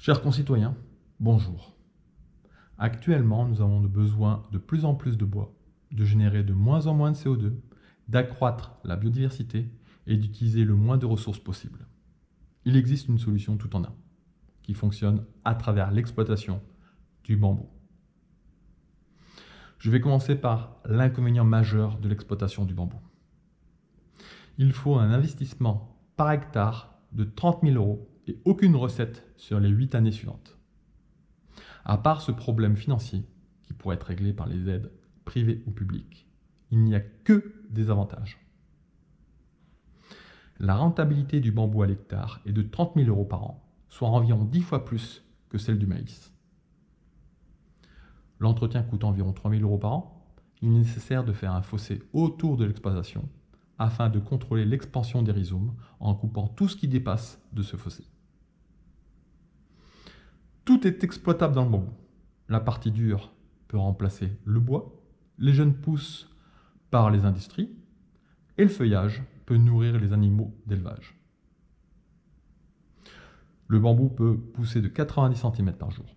Chers concitoyens, bonjour. Actuellement, nous avons besoin de plus en plus de bois, de générer de moins en moins de CO2, d'accroître la biodiversité et d'utiliser le moins de ressources possible. Il existe une solution tout en un, qui fonctionne à travers l'exploitation du bambou. Je vais commencer par l'inconvénient majeur de l'exploitation du bambou. Il faut un investissement par hectare de 30 000 € et aucune recette sur les 8 années suivantes. À part ce problème financier, qui pourrait être réglé par les aides privées ou publiques, il n'y a que des avantages. La rentabilité du bambou à l'hectare est de 30 000 € par an, soit environ 10 fois plus que celle du maïs. L'entretien coûte environ 3 000 € par an. Il est nécessaire de faire un fossé autour de l'exploitation afin de contrôler l'expansion des rhizomes en coupant tout ce qui dépasse de ce fossé. Tout est exploitable dans le bambou. La partie dure peut remplacer le bois, les jeunes pousses par les industries et le feuillage peut nourrir les animaux d'élevage. Le bambou peut pousser de 90 cm par jour.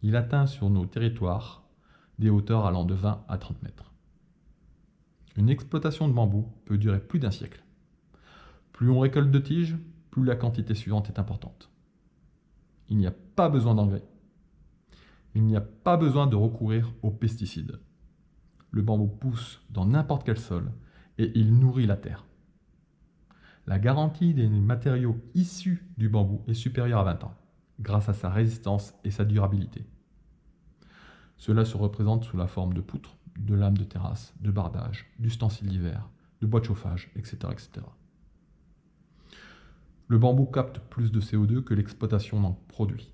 Il atteint sur nos territoires des hauteurs allant de 20 à 30 mètres. Une exploitation de bambou peut durer plus d'un siècle. Plus on récolte de tiges, plus la quantité suivante est importante. Il n'y a pas besoin d'engrais. Il n'y a pas besoin de recourir aux pesticides. Le bambou pousse dans n'importe quel sol et il nourrit la terre. La garantie des matériaux issus du bambou est supérieure à 20 ans, grâce à sa résistance et sa durabilité. Cela se représente sous la forme de poutres, de lames de terrasse, de bardage, d'ustensiles d'hiver, de bois de chauffage, etc., etc. Le bambou capte plus de CO2 que l'exploitation n'en produit.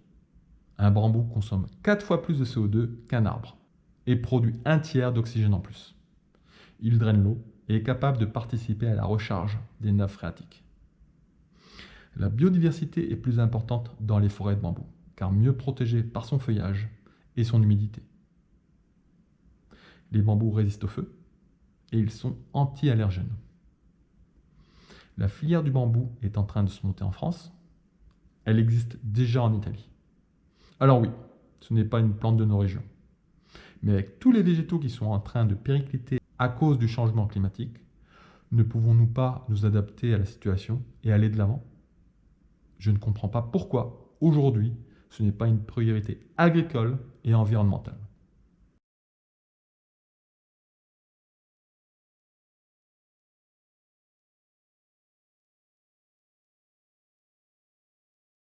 Un bambou consomme 4 fois plus de CO2 qu'un arbre et produit un tiers d'oxygène en plus. Il draine l'eau et est capable de participer à la recharge des nappes phréatiques. La biodiversité est plus importante dans les forêts de bambou, car mieux protégée par son feuillage et son humidité. Les bambous résistent au feu et ils sont anti-allergènes. La filière du bambou est en train de se monter en France. Elle existe déjà en Italie. Alors oui, ce n'est pas une plante de nos régions. Mais avec tous les végétaux qui sont en train de péricliter à cause du changement climatique, ne pouvons-nous pas nous adapter à la situation et aller de l'avant? Je ne comprends pas pourquoi, aujourd'hui, ce n'est pas une priorité agricole et environnementale.